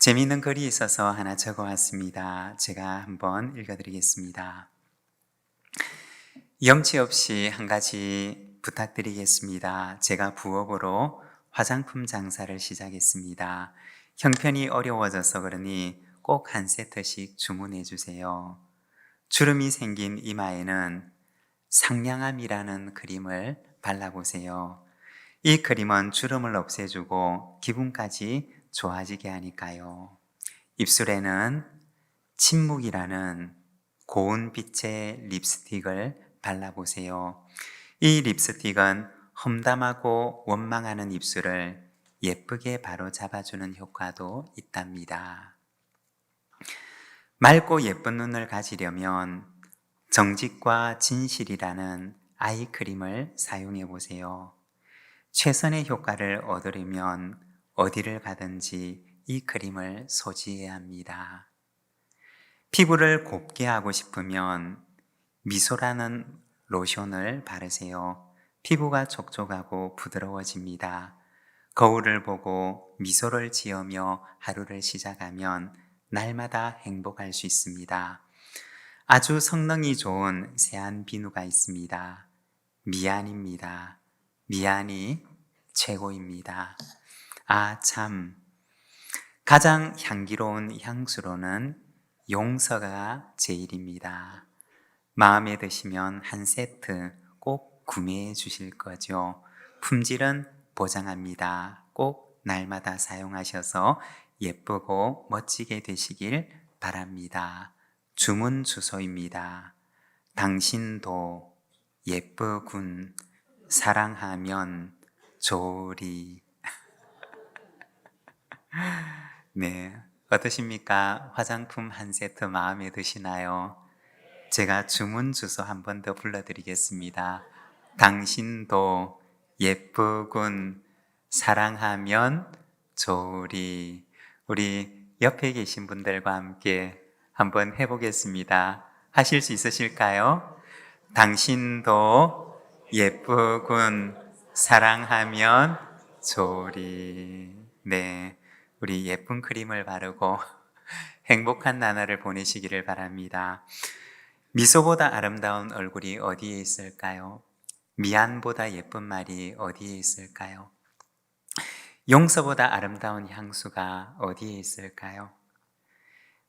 재미있는 글이 있어서 하나 적어 왔습니다. 제가 한번 읽어드리겠습니다. 염치 없이 한 가지 부탁드리겠습니다. 제가 부업으로 화장품 장사를 시작했습니다. 형편이 어려워져서 그러니 꼭 한 세트씩 주문해 주세요. 주름이 생긴 이마에는 상냥함이라는 크림을 발라보세요. 이 크림은 주름을 없애주고 기분까지 좋아지게 하니까요. 입술에는 침묵이라는 고운 빛의 립스틱을 발라보세요. 이 립스틱은 험담하고 원망하는 입술을 예쁘게 바로 잡아주는 효과도 있답니다. 맑고 예쁜 눈을 가지려면 정직과 진실이라는 아이크림을 사용해 보세요. 최선의 효과를 얻으려면 어디를 가든지 이 크림을 소지해야 합니다. 피부를 곱게 하고 싶으면 미소라는 로션을 바르세요. 피부가 촉촉하고 부드러워집니다. 거울을 보고 미소를 지으며 하루를 시작하면 날마다 행복할 수 있습니다. 아주 성능이 좋은 세안 비누가 있습니다. 미안입니다. 미안이 최고입니다. 참. 가장 향기로운 향수로는 용서가 제일입니다. 마음에 드시면 한 세트 꼭 구매해 주실 거죠. 품질은 보장합니다. 꼭 날마다 사용하셔서 예쁘고 멋지게 되시길 바랍니다. 주문 주소입니다. 당신도 예쁘군. 사랑하면 좋으리. 네, 어떠십니까? 화장품 한 세트 마음에 드시나요? 제가 주문 주소 한 번 더 불러드리겠습니다. 당신도 예쁘군. 사랑하면 좋으리. 우리 옆에 계신 분들과 함께 한번 해보겠습니다. 하실 수 있으실까요? 당신도 예쁘군. 사랑하면 좋으리. 네, 우리 예쁜 크림을 바르고 행복한 나날을 보내시기를 바랍니다. 미소보다 아름다운 얼굴이 어디에 있을까요? 미안보다 예쁜 말이 어디에 있을까요? 용서보다 아름다운 향수가 어디에 있을까요?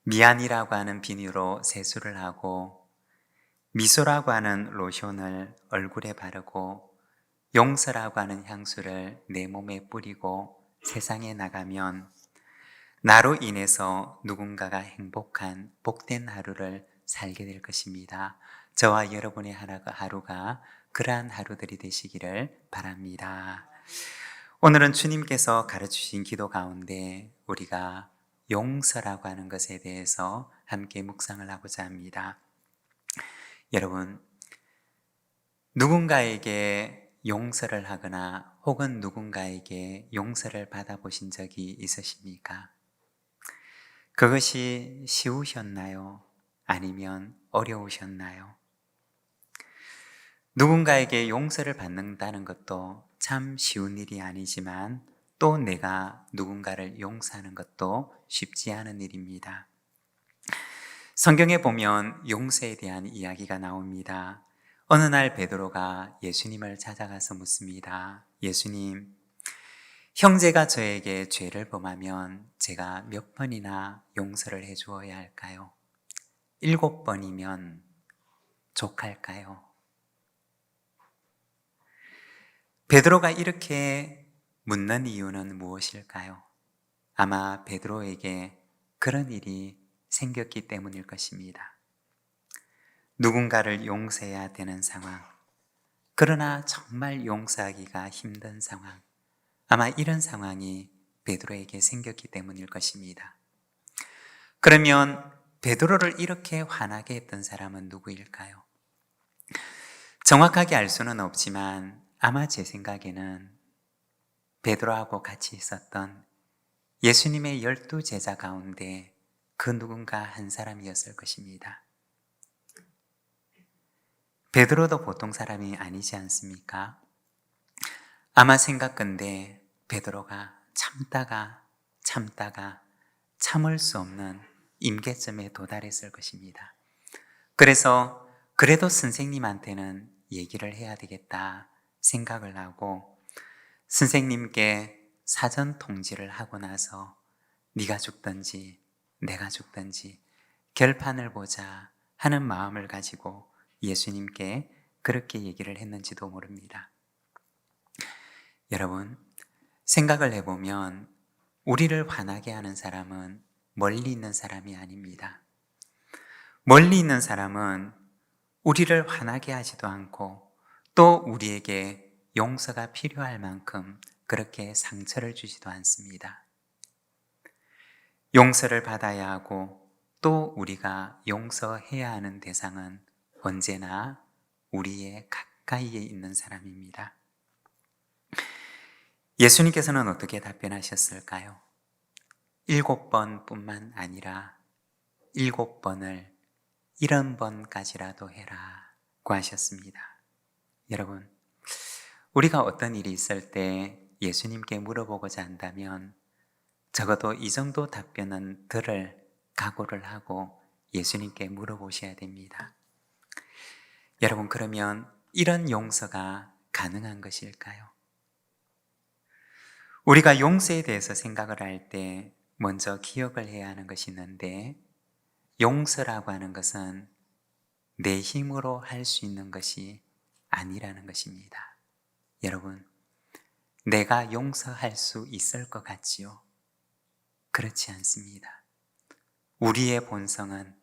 미안이라고 하는 비누로 세수를 하고 미소라고 하는 로션을 얼굴에 바르고 용서라고 하는 향수를 내 몸에 뿌리고 세상에 나가면 나로 인해서 누군가가 행복한 복된 하루를 살게 될 것입니다. 저와 여러분의 하루가 그러한 하루들이 되시기를 바랍니다. 오늘은 주님께서 가르치신 기도 가운데 우리가 용서라고 하는 것에 대해서 함께 묵상을 하고자 합니다. 여러분, 누군가에게 용서를 하거나 혹은 누군가에게 용서를 받아보신 적이 있으십니까? 그것이 쉬우셨나요? 아니면 어려우셨나요? 누군가에게 용서를 받는다는 것도 참 쉬운 일이 아니지만 또 내가 누군가를 용서하는 것도 쉽지 않은 일입니다. 성경에 보면 용서에 대한 이야기가 나옵니다. 어느 날 베드로가 예수님을 찾아가서 묻습니다. 예수님, 형제가 저에게 죄를 범하면 제가 몇 번이나 용서를 해주어야 할까요? 7번이면 족할까요? 베드로가 이렇게 묻는 이유는 무엇일까요? 아마 베드로에게 그런 일이 생겼기 때문일 것입니다. 누군가를 용서해야 되는 상황, 그러나 정말 용서하기가 힘든 상황, 아마 이런 상황이 베드로에게 생겼기 때문일 것입니다. 그러면 베드로를 이렇게 화나게 했던 사람은 누구일까요? 정확하게 알 수는 없지만 아마 제 생각에는 베드로하고 같이 있었던 예수님의 12 제자 가운데 그 누군가 한 사람이었을 것입니다. 베드로도 보통 사람이 아니지 않습니까? 아마 생각건대 베드로가 참다가 참을 수 없는 임계점에 도달했을 것입니다. 그래서 그래도 선생님한테는 얘기를 해야 되겠다 생각을 하고 선생님께 사전 통지를 하고 나서 네가 죽든지 내가 죽든지 결판을 보자 하는 마음을 가지고 예수님께 그렇게 얘기를 했는지도 모릅니다. 여러분, 생각을 해보면 우리를 화나게 하는 사람은 멀리 있는 사람이 아닙니다. 멀리 있는 사람은 우리를 화나게 하지도 않고 또 우리에게 용서가 필요할 만큼 그렇게 상처를 주지도 않습니다. 용서를 받아야 하고 또 우리가 용서해야 하는 대상은 언제나 우리의 가까이에 있는 사람입니다. 예수님께서는 어떻게 답변하셨을까요? 7번뿐만 아니라 7번을 70번까지라도 해라고 하셨습니다. 여러분, 우리가 어떤 일이 있을 때 예수님께 물어보고자 한다면 적어도 이 정도 답변은 들을 각오를 하고 예수님께 물어보셔야 됩니다. 여러분, 그러면 이런 용서가 가능한 것일까요? 우리가 용서에 대해서 생각을 할 때 먼저 기억을 해야 하는 것이 있는데 용서라고 하는 것은 내 힘으로 할 수 있는 것이 아니라는 것입니다. 여러분, 내가 용서할 수 있을 것 같지요? 그렇지 않습니다. 우리의 본성은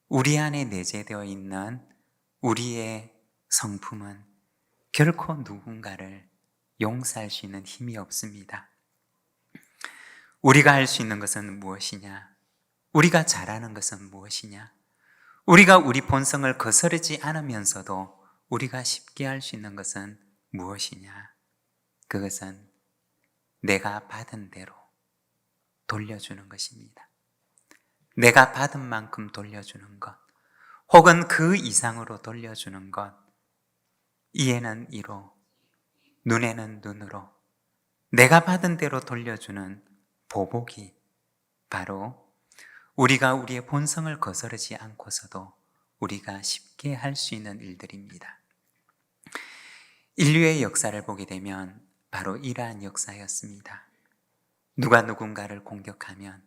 우리 안에 내재되어 있는 우리의 성품은 결코 누군가를 용서할 수 있는 힘이 없습니다. 우리가 할 수 있는 것은 무엇이냐? 우리가 잘하는 것은 무엇이냐? 우리가 우리 본성을 거스르지 않으면서도 우리가 쉽게 할 수 있는 것은 무엇이냐? 그것은 내가 받은 대로 돌려주는 것입니다. 내가 받은 만큼 돌려주는 것, 혹은 그 이상으로 돌려주는 것, 이에는 이로, 눈에는 눈으로 내가 받은 대로 돌려주는 보복이 바로 우리가 우리의 본성을 거스르지 않고서도 우리가 쉽게 할 수 있는 일들입니다. 인류의 역사를 보게 되면 바로 이러한 역사였습니다. 누가 누군가를 공격하면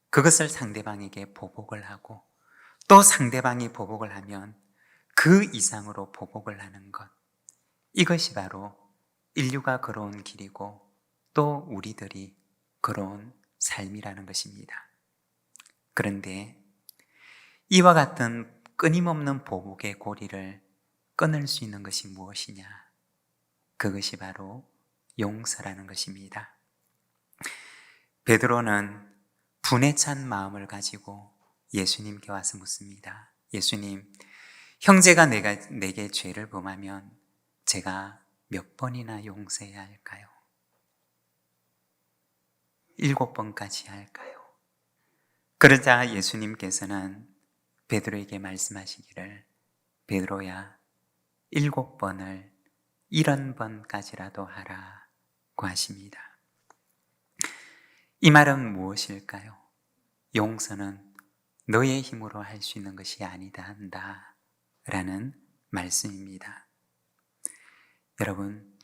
그것을 상대방에게 보복을 하고 또 상대방이 보복을 하면 그 이상으로 보복을 하는 것, 이것이 바로 인류가 걸어온 길이고 또 우리들이 걸어온 삶이라는 것입니다. 그런데 이와 같은 끊임없는 보복의 고리를 끊을 수 있는 것이 무엇이냐? 그것이 바로 용서라는 것입니다. 베드로는 분에 찬 마음을 가지고 예수님께 와서 묻습니다. 예수님, 형제가 내게 죄를 범하면 제가 몇 번이나 용서해야 할까요? 7번까지 할까요? 그러자 예수님께서는 베드로에게 말씀하시기를 베드로야 7번을 70번까지라도 하라고 하십니다. 이 말은 무엇일까요? 용서는 너의 힘으로 할 수 있는 것이 아니다 한다 라는 말씀입니다. 여러분,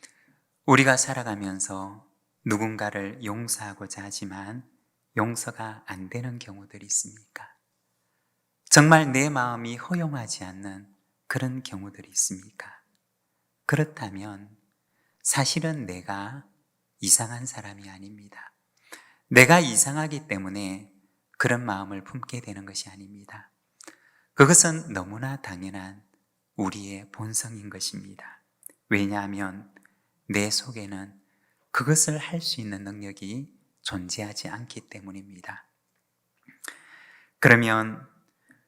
우리가 살아가면서 누군가를 용서하고자 하지만 용서가 안 되는 경우들이 있습니까? 정말 내 마음이 허용하지 않는 그런 경우들이 있습니까? 그렇다면 사실은 내가 이상한 사람이 아닙니다. 내가 이상하기 때문에 그런 마음을 품게 되는 것이 아닙니다. 그것은 너무나 당연한 우리의 본성인 것입니다. 왜냐하면 내 속에는 그것을 할 수 있는 능력이 존재하지 않기 때문입니다. 그러면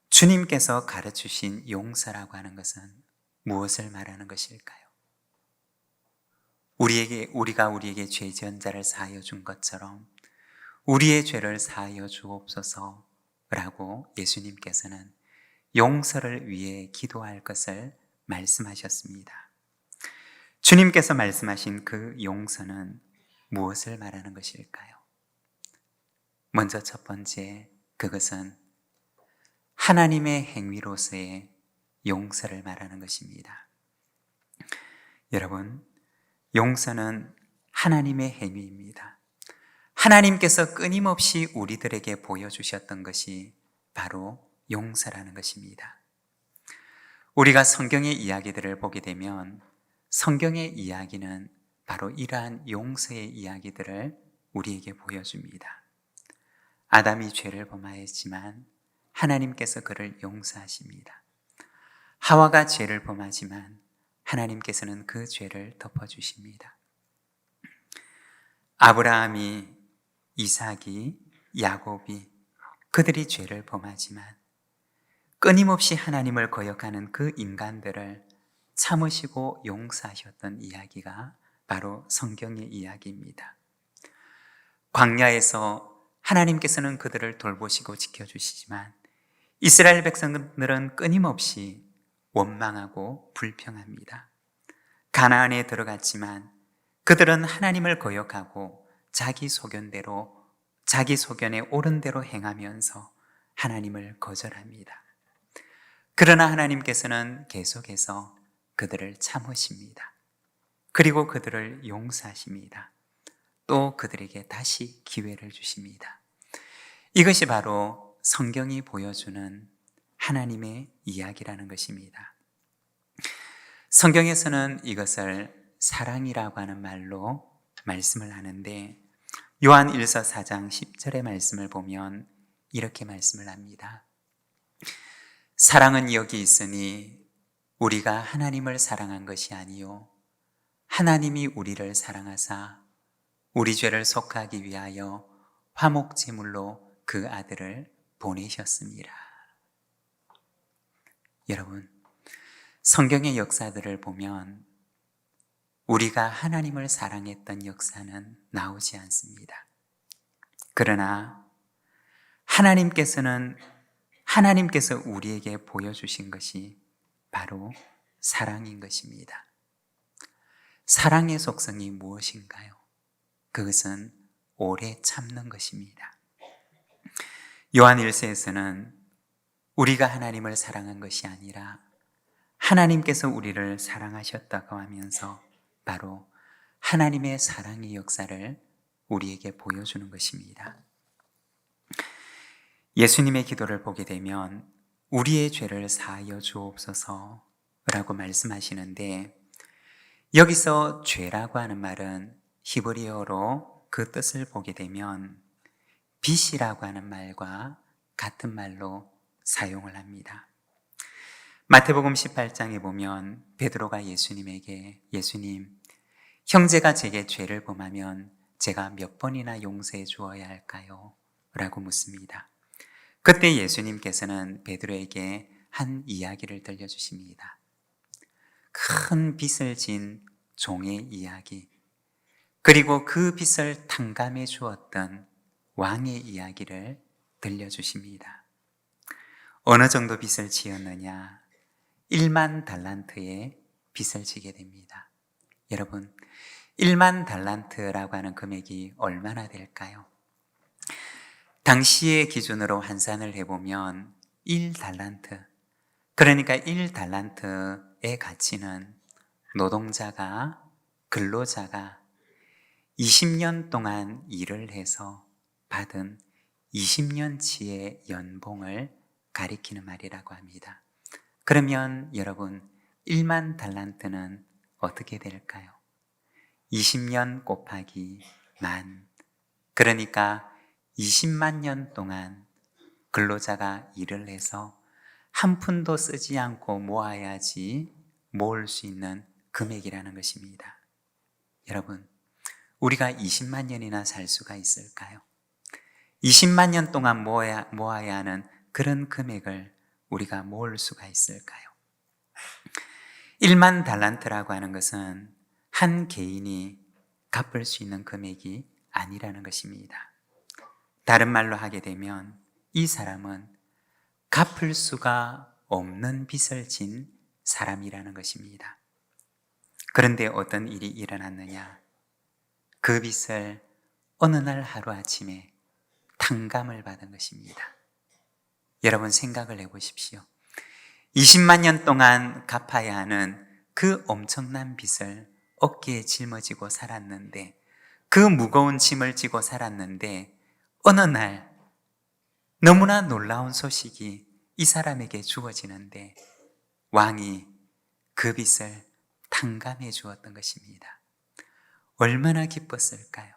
주님께서 가르치신 용서라고 하는 것은 무엇을 말하는 것일까요? 우리가 우리에게 죄 지은 자를 사하여 준 것처럼 우리의 죄를 사하여 주옵소서라고 예수님께서는 용서를 위해 기도할 것을 말씀하셨습니다. 주님께서 말씀하신 그 용서는 무엇을 말하는 것일까요? 먼저 첫 번째, 그것은 하나님의 행위로서의 용서를 말하는 것입니다. 여러분, 용서는 하나님의 행위입니다. 하나님께서 끊임없이 우리들에게 보여주셨던 것이 바로 용서라는 것입니다. 우리가 성경의 이야기들을 보게 되면 성경의 이야기는 바로 이러한 용서의 이야기들을 우리에게 보여줍니다. 아담이 죄를 범하였지만 하나님께서 그를 용서하십니다. 하와가 죄를 범하지만 하나님께서는 그 죄를 덮어주십니다. 아브라함이, 이삭이, 야곱이 그들이 죄를 범하지만 끊임없이 하나님을 거역하는 그 인간들을 참으시고 용서하셨던 이야기가 바로 성경의 이야기입니다. 광야에서 하나님께서는 그들을 돌보시고 지켜주시지만 이스라엘 백성들은 끊임없이 원망하고 불평합니다. 가나안에 들어갔지만 그들은 하나님을 거역하고 자기 소견대로, 자기 소견에 옳은 대로 행하면서 하나님을 거절합니다. 그러나 하나님께서는 계속해서 그들을 참으십니다. 그리고 그들을 용서하십니다. 또 그들에게 다시 기회를 주십니다. 이것이 바로 성경이 보여주는 하나님의 이야기라는 것입니다. 성경에서는 이것을 사랑이라고 하는 말로 말씀을 하는데 요한 1서 4장 10절의 말씀을 보면 이렇게 말씀을 합니다. 사랑은 여기 있으니 우리가 하나님을 사랑한 것이 아니요 하나님이 우리를 사랑하사 우리 죄를 속하기 위하여 화목제물로 그 아들을 보내셨습니다. 여러분, 성경의 역사들을 보면 우리가 하나님을 사랑했던 역사는 나오지 않습니다. 그러나 하나님께서 우리에게 보여주신 것이 바로 사랑인 것입니다. 사랑의 속성이 무엇인가요? 그것은 오래 참는 것입니다. 요한 1서에서는 우리가 하나님을 사랑한 것이 아니라 하나님께서 우리를 사랑하셨다고 하면서 바로 하나님의 사랑의 역사를 우리에게 보여주는 것입니다. 예수님의 기도를 보게 되면 우리의 죄를 사하여 주옵소서라고 말씀하시는데 여기서 죄라고 하는 말은 히브리어로 그 뜻을 보게 되면 빚이라고 하는 말과 같은 말로 사용을 합니다. 마태복음 18장에 보면 베드로가 예수님에게 예수님, 형제가 제게 죄를 범하면 제가 몇 번이나 용서해 주어야 할까요? 라고 묻습니다. 그때 예수님께서는 베드로에게 한 이야기를 들려주십니다. 큰 빚을 진 종의 이야기, 그리고 그 빚을 탕감해 주었던 왕의 이야기를 들려주십니다. 어느 정도 빚을 지었느냐? 1만 달란트의 빚을 지게 됩니다. 여러분, 1만 달란트라고 하는 금액이 얼마나 될까요? 당시의 기준으로 환산을 해보면 1달란트, 그러니까 1달란트의 가치는 노동자가, 근로자가 20년 동안 일을 해서 받은 20년치의 연봉을 가리키는 말이라고 합니다. 그러면 여러분 1만 달란트는 어떻게 될까요? 20년 곱하기 만, 그러니까 20만 년 동안 근로자가 일을 해서 한 푼도 쓰지 않고 모아야지 모을 수 있는 금액이라는 것입니다. 여러분, 우리가 20만 년이나 살 수가 있을까요? 20만 년 동안 모아야 하는 그런 금액을 우리가 모을 수가 있을까요? 1만 달란트라고 하는 것은 한 개인이 갚을 수 있는 금액이 아니라는 것입니다. 다른 말로 하게 되면 이 사람은 갚을 수가 없는 빚을 진 사람이라는 것입니다. 그런데 어떤 일이 일어났느냐? 그 빚을 어느 날 하루아침에 탕감을 받은 것입니다. 여러분 생각을 해보십시오. 20만 년 동안 갚아야 하는 그 엄청난 빚을 어깨에 짊어지고 살았는데, 그 무거운 짐을 지고 살았는데, 어느 날 너무나 놀라운 소식이 이 사람에게 주어지는데 왕이 그 빚을 탕감해 주었던 것입니다. 얼마나 기뻤을까요?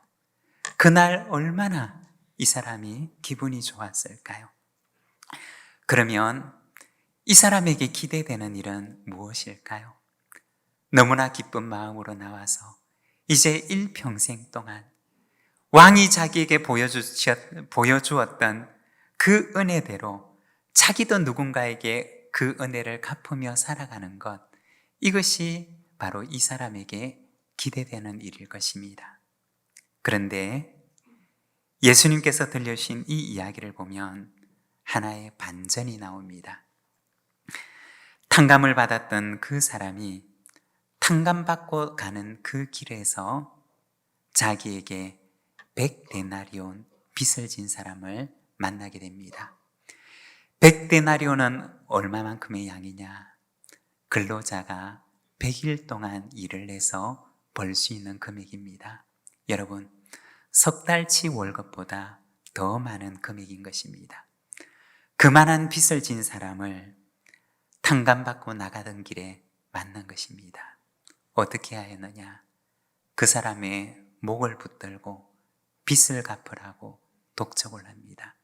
그날 얼마나 이 사람이 기분이 좋았을까요? 그러면 이 사람에게 기대되는 일은 무엇일까요? 너무나 기쁜 마음으로 나와서 이제 일평생 동안 왕이 자기에게 보여주었던 그 은혜대로 자기도 누군가에게 그 은혜를 갚으며 살아가는 것, 이것이 바로 이 사람에게 기대되는 일일 것입니다. 그런데 예수님께서 들려주신 이 이야기를 보면 하나의 반전이 나옵니다. 탕감을 받았던 그 사람이 탕감받고 가는 그 길에서 자기에게 100데나리온 빚을 진 사람을 만나게 됩니다. 100데나리온은 얼마만큼의 양이냐? 근로자가 100일 동안 일을 해서 벌 수 있는 금액입니다. 여러분, 석 달치 월급보다 더 많은 금액인 것입니다. 그만한 빚을 진 사람을 탕감받고 나가던 길에 만난 것입니다. 어떻게 하였느냐? 그 사람의 목을 붙들고 빚을 갚으라고 독촉을 합니다.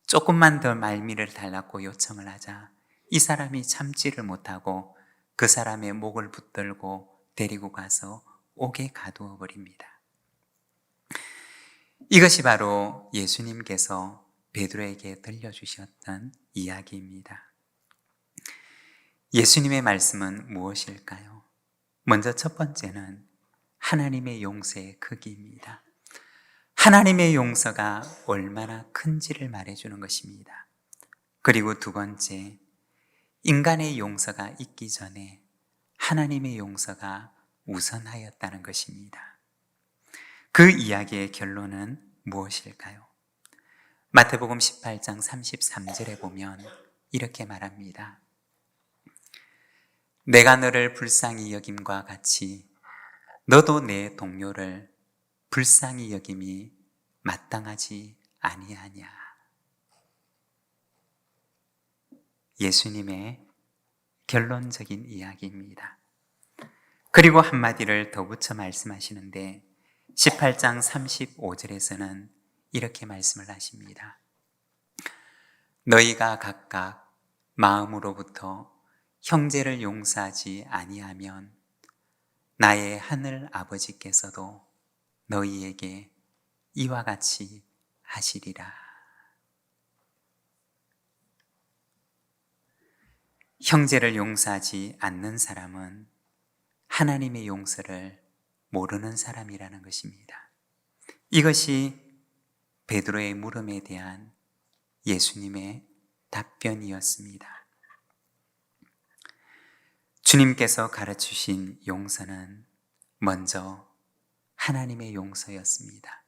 조금만 더 말미를 달라고 요청을 하자 이 사람이 참지를 못하고 그 사람의 목을 붙들고 데리고 가서 옥에 가두어 버립니다. 이것이 바로 예수님께서 베드로에게 들려주셨던 이야기입니다. 예수님의 말씀은 무엇일까요? 먼저 첫 번째는 하나님의 용서의 크기입니다. 하나님의 용서가 얼마나 큰지를 말해주는 것입니다. 그리고 두 번째, 인간의 용서가 있기 전에 하나님의 용서가 우선하였다는 것입니다. 그 이야기의 결론은 무엇일까요? 마태복음 18장 33절에 보면 이렇게 말합니다. 내가 너를 불쌍히 여김과 같이 너도 내 동료를 불쌍히 여김이 마땅하지 아니하냐. 예수님의 결론적인 이야기입니다. 그리고 한마디를 더 붙여 말씀하시는데 18장 35절에서는 이렇게 말씀을 하십니다. 너희가 각각 마음으로부터 형제를 용서하지 아니하면 나의 하늘 아버지께서도 너희에게 이와 같이 하시리라. 형제를 용서하지 않는 사람은 하나님의 용서를 모르는 사람이라는 것입니다. 이것이 베드로의 물음에 대한 예수님의 답변이었습니다. 주님께서 가르치신 용서는 먼저 하나님의 용서였습니다.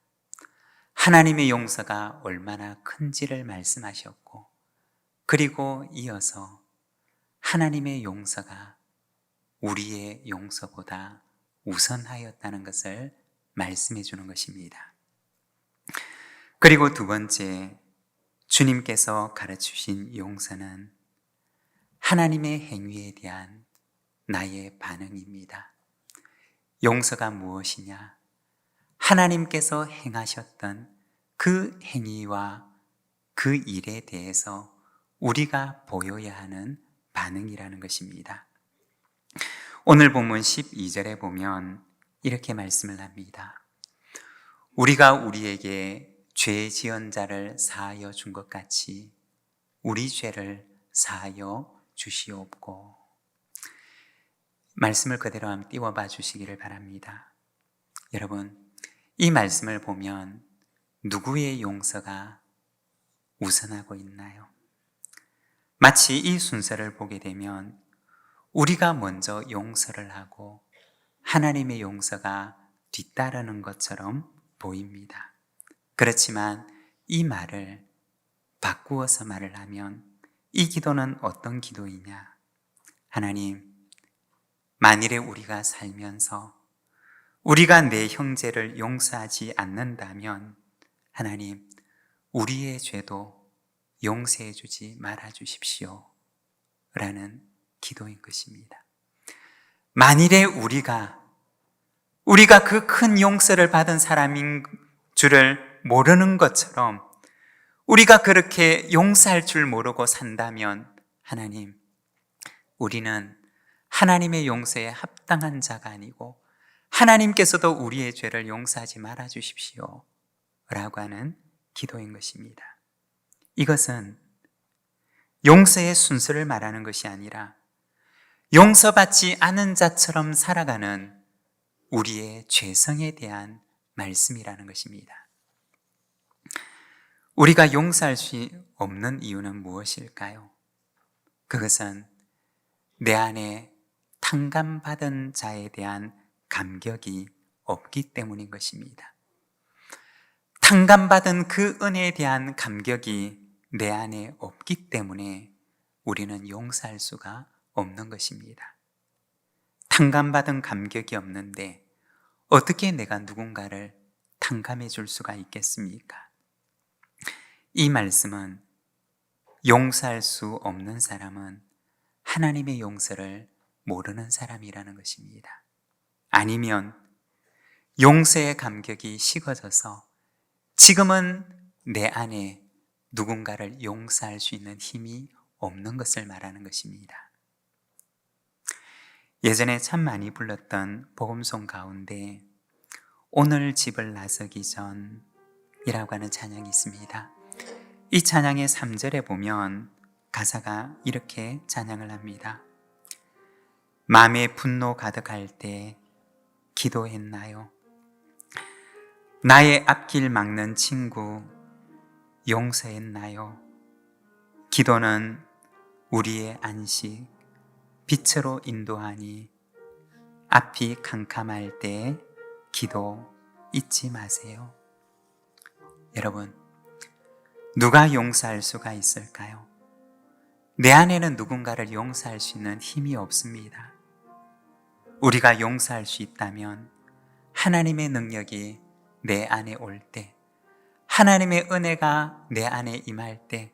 하나님의 용서가 얼마나 큰지를 말씀하셨고, 그리고 이어서 하나님의 용서가 우리의 용서보다 우선하였다는 것을 말씀해 주는 것입니다. 그리고 두 번째, 주님께서 가르치신 용서는 하나님의 행위에 대한 나의 반응입니다. 용서가 무엇이냐? 하나님께서 행하셨던 그 행위와 그 일에 대해서 우리가 보여야 하는 반응이라는 것입니다. 오늘 본문 12절에 보면 이렇게 말씀을 합니다. 우리가 우리에게 죄 지은 자를 사하여 준 것 같이 우리 죄를 사하여 주시옵고. 말씀을 그대로 한번 띄워봐 주시기를 바랍니다. 여러분, 이 말씀을 보면 누구의 용서가 우선하고 있나요? 마치 이 순서를 보게 되면 우리가 먼저 용서를 하고 하나님의 용서가 뒤따르는 것처럼 보입니다. 그렇지만 이 말을 바꾸어서 말을 하면 이 기도는 어떤 기도이냐? 하나님, 만일에 우리가 살면서 우리가 내 형제를 용서하지 않는다면 하나님, 우리의 죄도 용서해 주지 말아 주십시오 라는 기도인 것입니다. 만일에 우리가 그 큰 용서를 받은 사람인 줄을 모르는 것처럼 우리가 그렇게 용서할 줄 모르고 산다면 하나님, 우리는 하나님의 용서에 합당한 자가 아니고 하나님께서도 우리의 죄를 용서하지 말아 주십시오 라고 하는 기도인 것입니다. 이것은 용서의 순서를 말하는 것이 아니라 용서받지 않은 자처럼 살아가는 우리의 죄성에 대한 말씀이라는 것입니다. 우리가 용서할 수 없는 이유는 무엇일까요? 그것은 내 안에 탕감받은 자에 대한 감격이 없기 때문인 것입니다. 탕감받은 그 은혜에 대한 감격이 내 안에 없기 때문에 우리는 용서할 수가 없는 것입니다. 탕감받은 감격이 없는데 어떻게 내가 누군가를 탕감해 줄 수가 있겠습니까? 이 말씀은 용서할 수 없는 사람은 하나님의 용서를 모르는 사람이라는 것입니다. 아니면 용서의 감격이 식어져서 지금은 내 안에 누군가를 용서할 수 있는 힘이 없는 것을 말하는 것입니다. 예전에 참 많이 불렀던 복음송 가운데 오늘 집을 나서기 전이라고 하는 찬양이 있습니다. 이 찬양의 3절에 보면 가사가 이렇게 찬양을 합니다. 마음에 분노 가득할 때 기도했나요? 나의 앞길 막는 친구 용서했나요? 기도는 우리의 안식, 빛으로 인도하니 앞이 캄캄할 때 기도 잊지 마세요. 여러분, 누가 용서할 수가 있을까요? 내 안에는 누군가를 용서할 수 있는 힘이 없습니다. 우리가 용서할 수 있다면 하나님의 능력이 내 안에 올 때, 하나님의 은혜가 내 안에 임할 때,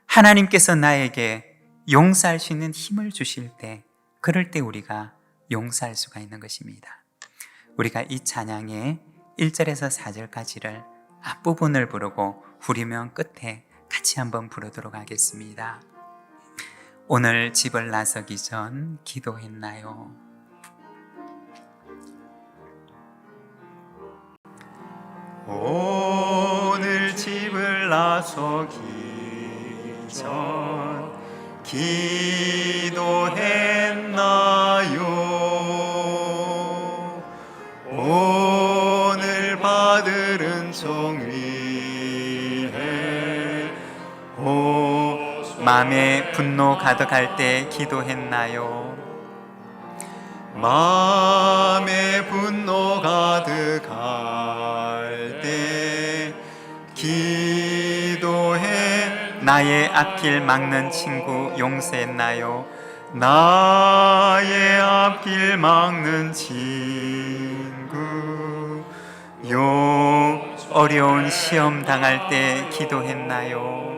하나님께서 나에게 용서할 수 있는 힘을 주실 때, 그럴 때 우리가 용서할 수가 있는 것입니다. 우리가 이 찬양의 1절에서 4절까지를 앞부분을 부르고 후리면 끝에 같이 한번 부르도록 하겠습니다. 오늘 집을 나서기 전 기도했나요? 오늘 집을 나서기 전 기도했나요? 오늘 받을 은총 위해 마음에 분노 가득할 때 기도했나요? 마음에 분노 가득할 때 기도해 나의 앞길 막는 친구 용서했나요? 나의 앞길 막는 친구 어려운 시험 당할 때 기도했나요?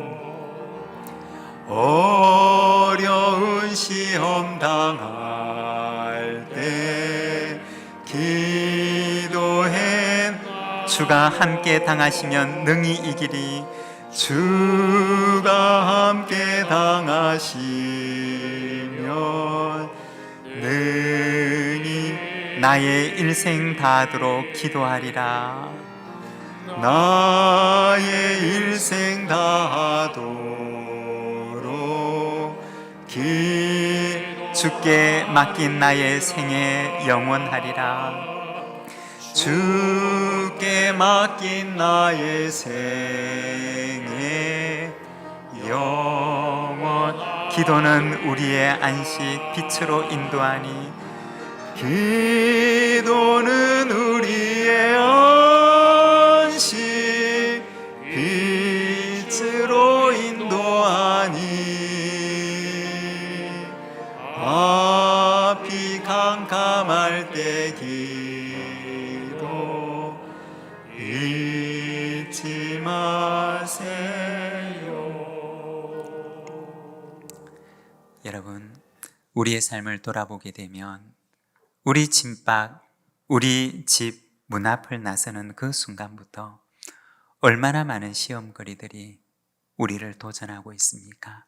어려운 시험 당할 때 기도해 주가 함께 당하시면 능히 이기리 주가 함께 당하시면 능히 나의 일생 다하도록 기도하리라 나의 일생 다하도록 주께 맡긴 나의 생애 영원하리라 주께 맡긴 나의 생애 영원 기도는 우리의 안식 빛으로 인도하니 기도는 우리의 안식 빛 여러분, 우리의 삶을 돌아보게 되면 우리 우리 집 문 앞을 나서는 그 순간부터 얼마나 많은 시험거리들이 우리를 도전하고 있습니까?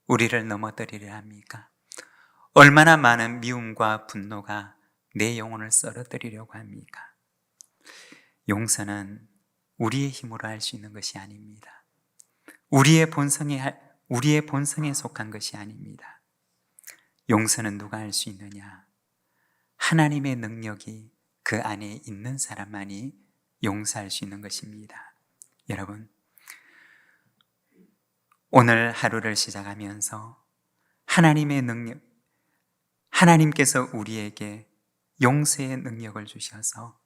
우리를 넘어뜨리려 합니까? 얼마나 많은 미움과 분노가 내 영혼을 썰어뜨리려고 합니까? 용서는 우리의 힘으로 할 수 있는 것이 아닙니다. 우리의 본성에 속한 것이 아닙니다. 용서는 누가 할 수 있느냐? 하나님의 능력이 그 안에 있는 사람만이 용서할 수 있는 것입니다. 여러분, 오늘 하루를 시작하면서 하나님께서 우리에게 용서의 능력을 주셔서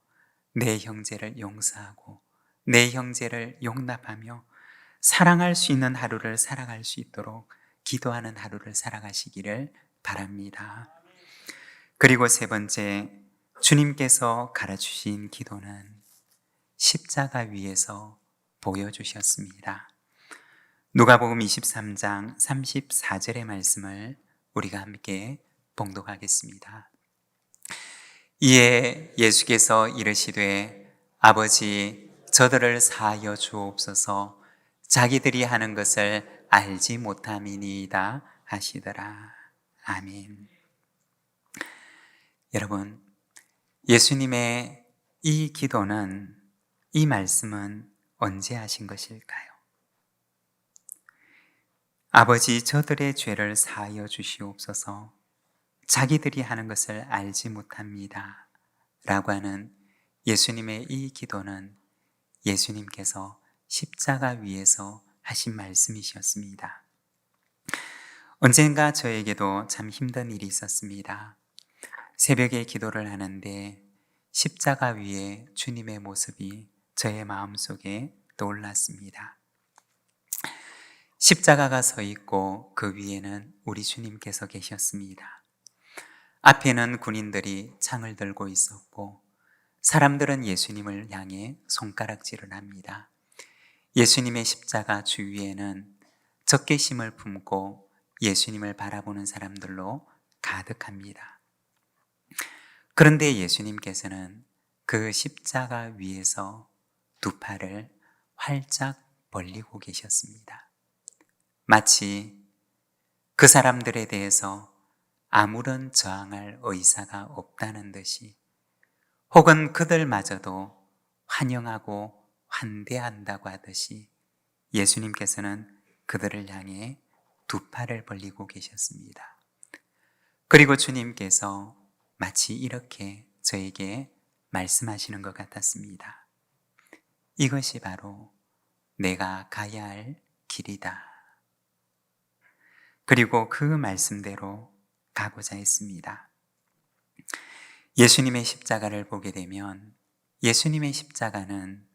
내 형제를 용서하고 내 형제를 용납하며 사랑할 수 있는 하루를 살아갈 수 있도록 기도하는 하루를 살아가시기를 바랍니다. 그리고 세 번째, 주님께서 가르치신 기도는 십자가 위에서 보여주셨습니다. 누가복음 23장 34절의 말씀을 우리가 함께 봉독하겠습니다. 이에 예수께서 이르시되 아버지 저들을 사하여 주옵소서 자기들이 하는 것을 알지 못함이니이다 하시더라. 아멘. 여러분, 예수님의 이 기도는, 이 말씀은 언제 하신 것일까요? 아버지 저들의 죄를 사하여 주시옵소서 자기들이 하는 것을 알지 못합니다 라고 하는 예수님의 이 기도는 예수님께서 십자가 위에서 하신 말씀이셨습니다. 언젠가 저에게도 참 힘든 일이 있었습니다. 새벽에 기도를 하는데 십자가 위에 주님의 모습이 저의 마음속에 떠올랐습니다. 십자가가 서 있고 그 위에는 우리 주님께서 계셨습니다. 앞에는 군인들이 창을 들고 있었고 사람들은 예수님을 향해 손가락질을 합니다. 예수님의 십자가 주위에는 적개심을 품고 예수님을 바라보는 사람들로 가득합니다. 그런데 예수님께서는 그 십자가 위에서 두 팔을 활짝 벌리고 계셨습니다. 마치 그 사람들에 대해서 아무런 저항할 의사가 없다는 듯이, 혹은 그들마저도 환영하고 환대한다고 하듯이 예수님께서는 그들을 향해 두 팔을 벌리고 계셨습니다. 그리고 주님께서 마치 이렇게 저에게 말씀하시는 것 같았습니다. 이것이 바로 내가 가야 할 길이다. 그리고 그 말씀대로 가고자 했습니다. 예수님의 십자가를 보게 되면 예수님의 십자가는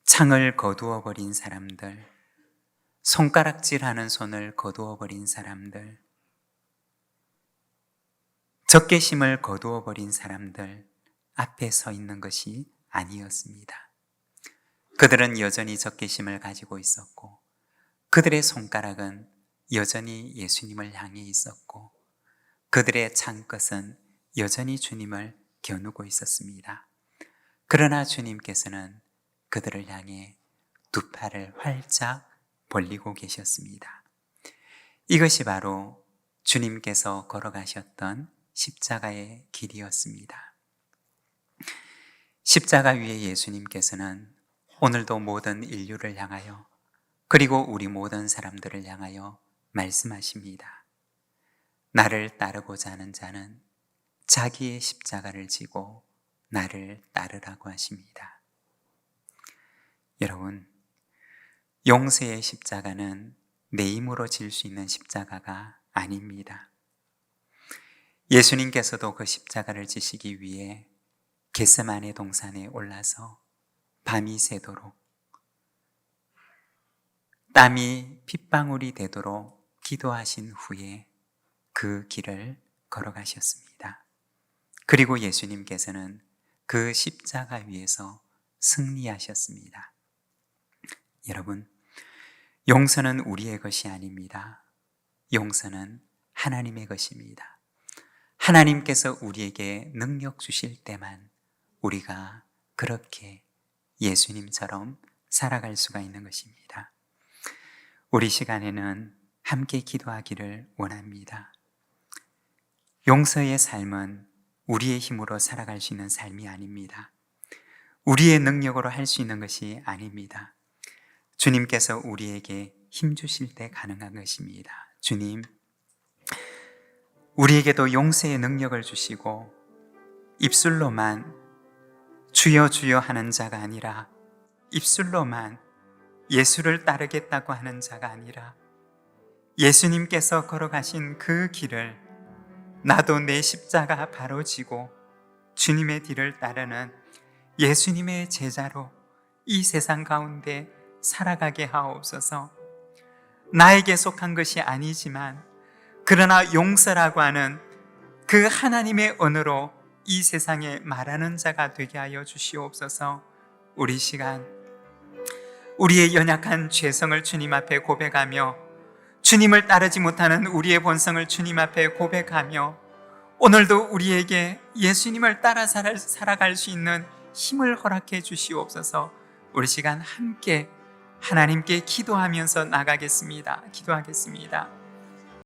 창을 거두어 버린 사람들, 손가락질하는 손을 거두어 버린 사람들, 적개심을 거두어 버린 사람들 앞에 서 있는 것이 아니었습니다. 그들은 여전히 적개심을 가지고 있었고 그들의 손가락은 여전히 예수님을 향해 있었고 그들의 창끝은 여전히 주님을 겨누고 있었습니다. 그러나 주님께서는 그들을 향해 두 팔을 활짝 벌리고 계셨습니다. 이것이 바로 주님께서 걸어가셨던 십자가의 길이었습니다. 십자가 위에 예수님께서는 오늘도 모든 인류를 향하여, 그리고 우리 모든 사람들을 향하여 말씀하십니다. 나를 따르고자 하는 자는 자기의 십자가를 지고 나를 따르라고 하십니다. 여러분, 용서의 십자가는 내 힘으로 질 수 있는 십자가가 아닙니다. 예수님께서도 그 십자가를 지시기 위해 겟세마네 동산에 올라서 밤이 새도록, 땀이 핏방울이 되도록 기도하신 후에 그 길을 걸어가셨습니다. 그리고 예수님께서는 그 십자가 위에서 승리하셨습니다. 여러분, 용서는 우리의 것이 아닙니다. 용서는 하나님의 것입니다. 하나님께서 우리에게 능력 주실 때만 우리가 그렇게 예수님처럼 살아갈 수가 있는 것입니다. 우리 시간에는 함께 기도하기를 원합니다. 용서의 삶은 우리의 힘으로 살아갈 수 있는 삶이 아닙니다. 우리의 능력으로 할 수 있는 것이 아닙니다. 주님께서 우리에게 힘 주실 때 가능한 것입니다. 주님, 우리에게도 용서의 능력을 주시고 입술로만 주여 주여 하는 자가 아니라, 입술로만 예수를 따르겠다고 하는 자가 아니라 예수님께서 걸어가신 그 길을 나도 내 십자가 바로 지고 주님의 뒤를 따르는 예수님의 제자로 이 세상 가운데 살아가게 하옵소서. 나에게 속한 것이 아니지만 그러나 용서라고 하는 그 하나님의 언어로 이 세상에 말하는 자가 되게 하여 주시옵소서. 우리 시간 우리의 연약한 죄성을 주님 앞에 고백하며 주님을 따르지 못하는 우리의 본성을 주님 앞에 고백하며 오늘도 우리에게 예수님을 따라 살아갈 수 있는 힘을 허락해 주시옵소서. 우리 시간 함께 하나님께 기도하면서 나가겠습니다. 기도하겠습니다.